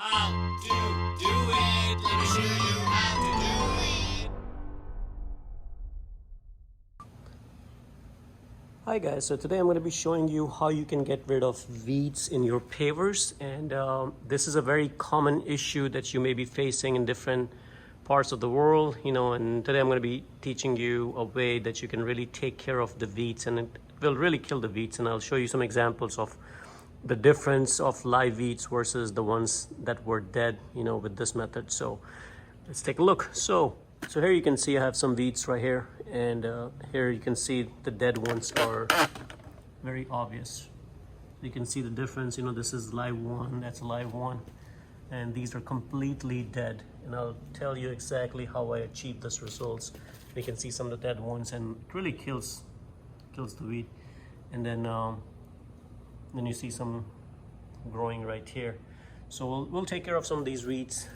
how to do it. Let me show you how to do it. Hi guys, so today I'm going to be showing you how you can get rid of weeds in your pavers, and this is a very common issue that you may be facing in different parts of the world, and today I'm going to be teaching you a way that you can really take care of the weeds, and it will really kill the weeds. And I'll show you some examples of the difference of live weeds versus the ones that were dead, with this method. So let's take a look. So here you can see I have some weeds right here, and here you can see the dead ones are very obvious. You can see the difference. This is live one, that's a live one, and these are completely dead. And I'll tell you exactly how I achieved this results. You can see some of the dead ones, and it really kills the weed. And then you see some growing right here. So we'll take care of some of these weeds.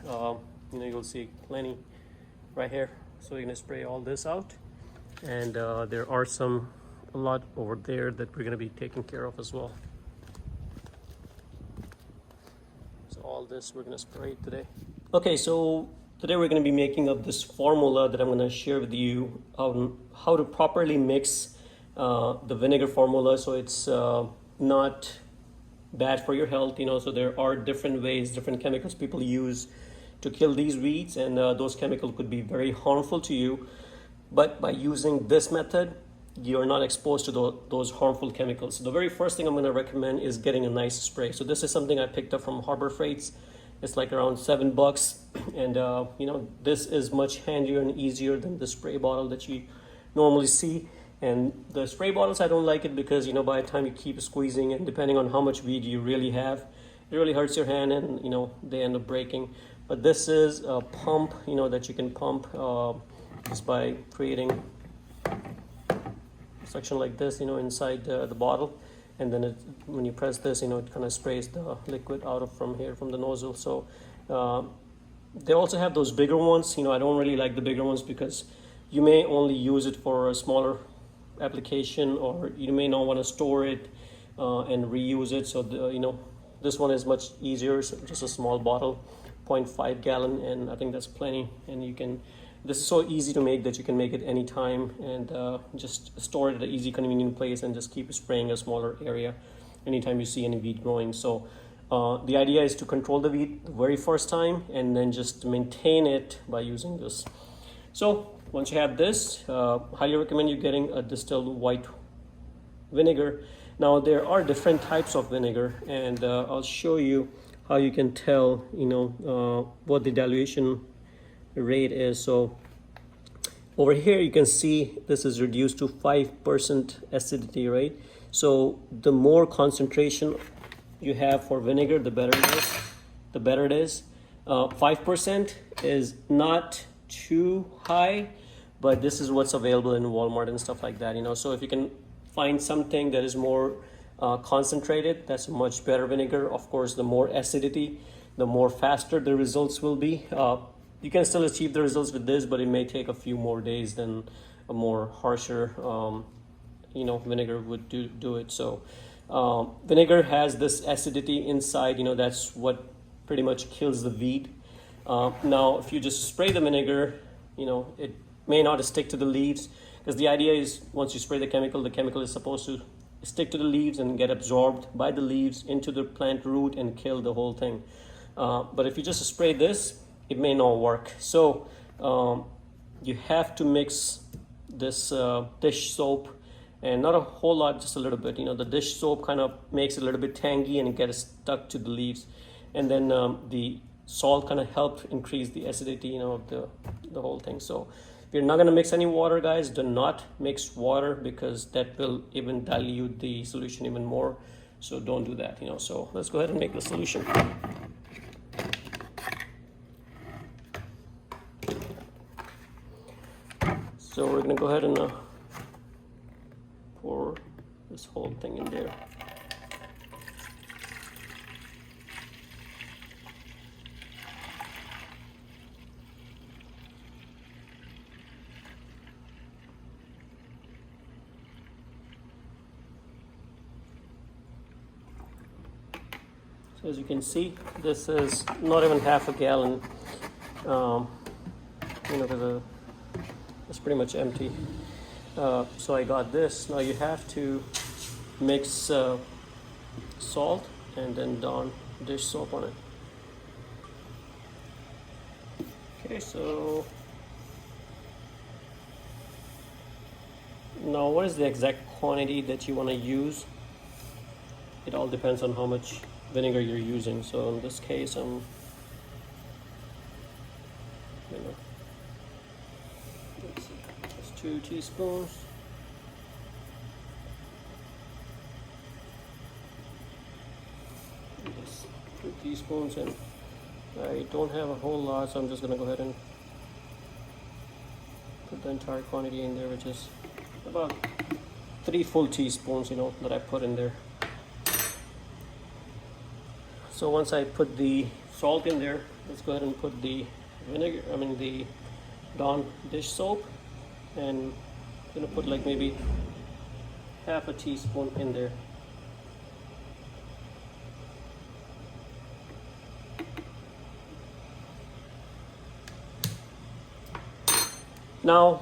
You'll see plenty right here. So you're gonna spray all this out, and there are a lot over there that we're gonna be taking care of as well. So all this we're gonna spray today. Okay, so today we're gonna be making up this formula that I'm gonna share with you on how to properly mix the vinegar formula so it's not bad for your health. So there are different ways, different chemicals people use to kill these weeds, and those chemicals could be very harmful to you. But by using this method, you're not exposed to those harmful chemicals. So the very first thing I'm going to recommend is getting a nice spray. So this is something I picked up from Harbor Freights. It's like around $7, and this is much handier and easier than the spray bottle that you normally see. And the spray bottles, I don't like it because by the time you keep squeezing, and depending on how much weed you really have, it really hurts your hand, and they end up breaking. But this is a pump, that you can pump just by creating a section like this, inside the bottle, and then when you press this, it kind of sprays the liquid out from the nozzle. So they also have those bigger ones. I don't really like the bigger ones because you may only use it for a smaller application, or you may not want to store it and reuse it. So this one is much easier. So just a small bottle, 0.5 gallon, and I think that's plenty. And this is so easy to make that you can make it anytime, and just store it at an easy, convenient place, and just keep spraying a smaller area anytime you see any weed growing. So the idea is to control the weed the very first time, and then just maintain it by using this. So once you have this, highly recommend you getting a distilled white vinegar. Now there are different types of vinegar, and I'll show you how you can tell what the dilution rate is. So over here you can see this is reduced to 5% acidity, right? So the more concentration you have for vinegar, the better it is. 5% is not too high, but this is what's available in Walmart and stuff like that. So if you can find something that is more concentrated, that's a much better vinegar. Of course, the more acidity, the more faster the results will be. You can still achieve the results with this, but it may take a few more days than a more harsher vinegar would do it. So vinegar has this acidity inside, that's what pretty much kills the weed. Now if you just spray the vinegar, it may not stick to the leaves, because the idea is once you spray the chemical is supposed to stick to the leaves and get absorbed by the leaves into the plant root and kill the whole thing. But if you just spray this, it may not work. So you have to mix this dish soap, and not a whole lot, just a little bit. The dish soap kind of makes it a little bit tangy and it gets stuck to the leaves, and then the salt kind of helped increase the acidity of the whole thing. So if you're not going to mix any water, guys, do not mix water, because that will even dilute the solution even more. So don't do that. So let's go ahead and make the solution. So we're going to go ahead and pour this whole thing in there. So as you can see, this is not even half a gallon. It's pretty much empty. So I got this. Now you have to mix salt and then Dawn dish soap on it. Okay, so now what is the exact quantity that you want to use? It all depends on how much vinegar you're using. So in this case, let's see, it's 2 teaspoons. Yes, 2 teaspoons, and I don't have a whole lot, so I'm just gonna go ahead and put the entire quantity in there, which is about 3 full teaspoons, that I put in there. So once I put the salt in there, let's go ahead and put the the Dawn dish soap, and I'm gonna put like maybe half a teaspoon in there. Now,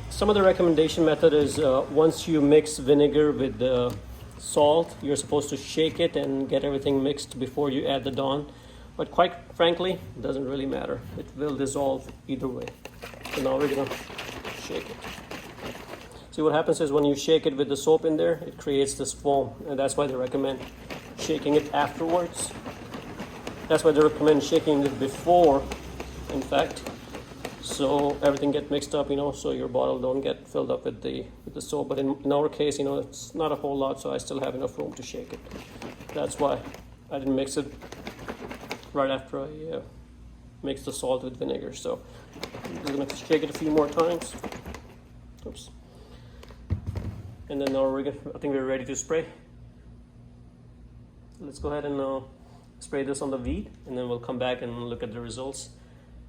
some of the recommendation method is once you mix vinegar with the salt, you're supposed to shake it and get everything mixed before you add the Dawn. But quite frankly, it doesn't really matter. It will dissolve either way. So now we're gonna shake it. See, what happens is when you shake it with the soap in there, it creates this foam, and that's why they recommend shaking it afterwards. That's why they recommend shaking it before, in fact, so everything get mixed up, so your bottle don't get filled up with the soap. But in our case, it's not a whole lot, so I still have enough room to shake it. That's why I didn't mix it right after I mixed the salt with vinegar. So I'm gonna shake it a few more times. Oops. And then now I think we're ready to spray. Let's go ahead and spray this on the weed, and then we'll come back and look at the results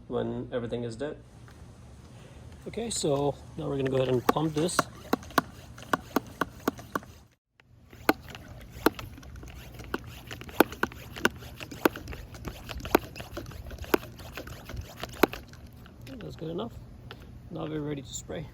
when everything is dead. Okay, so now we're gonna go ahead and pump this. That's good enough. Now we're ready to spray.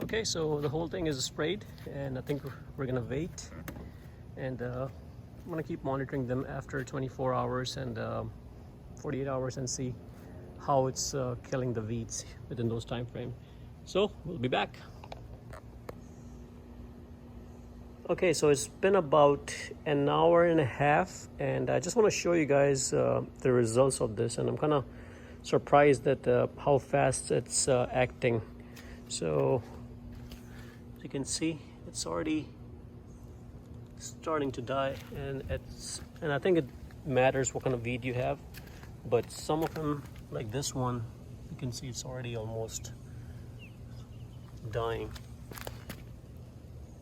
Okay, so the whole thing is sprayed, and I think we're gonna wait, and I'm gonna keep monitoring them after 24 hours and 48 hours and see how it's killing the weeds within those time frame. So we'll be back. Okay, so it's been about an hour and a half, and I just want to show you guys the results of this, and I'm kind of surprised at how fast it's acting. So as you can see, it's already starting to die, and I think it matters what kind of weed you have, but some of them, like this one, you can see it's already almost dying.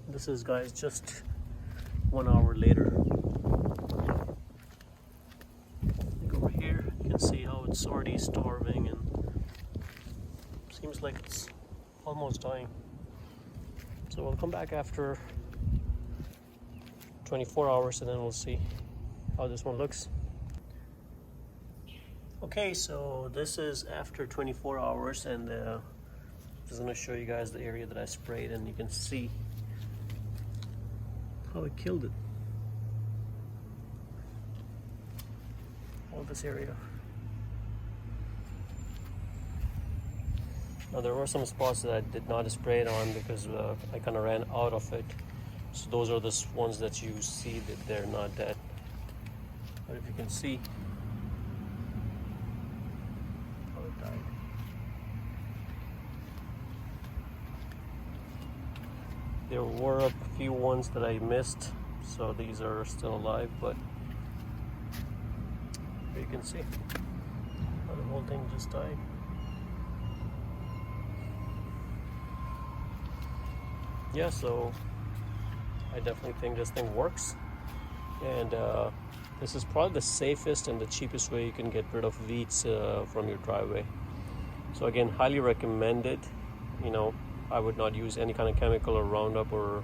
This is, guys, just 1 hour later. see how it's already starving and seems like it's almost dying. So we'll come back after 24 hours and then we'll see how this one looks. Okay, so this is after 24 hours and I'm just going to show you guys the area that I sprayed, and you can see how it killed it. All this area. Now there were some spots that I did not spray it on because I kind of ran out of it. So those are the ones that you see that they're not dead. But if you can see how it died. There were a few ones that I missed, so these are still alive, but you can see how the whole thing just died. Yeah, so I definitely think this thing works, and this is probably the safest and the cheapest way you can get rid of weeds from your driveway. So again, highly recommended. You know, I would not use any kind of chemical or Roundup or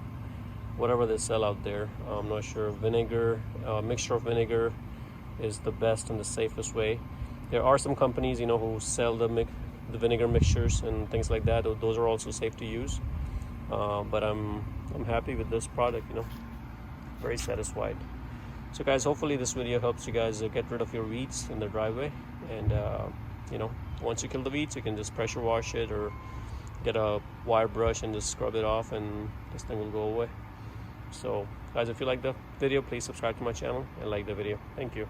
whatever they sell out there. I'm not sure. Vinegar, mixture of vinegar is the best and the safest way. There are some companies, you know, who sell the vinegar mixtures and things like that. Those are also safe to use. But I'm happy with this product, you know, very satisfied. So guys, hopefully this video helps you guys get rid of your weeds in the driveway. And you know, once you kill the weeds, you can just pressure wash it or get a wire brush and just scrub it off, and this thing will go away. So guys, if you like the video, please subscribe to my channel and like the video. Thank you.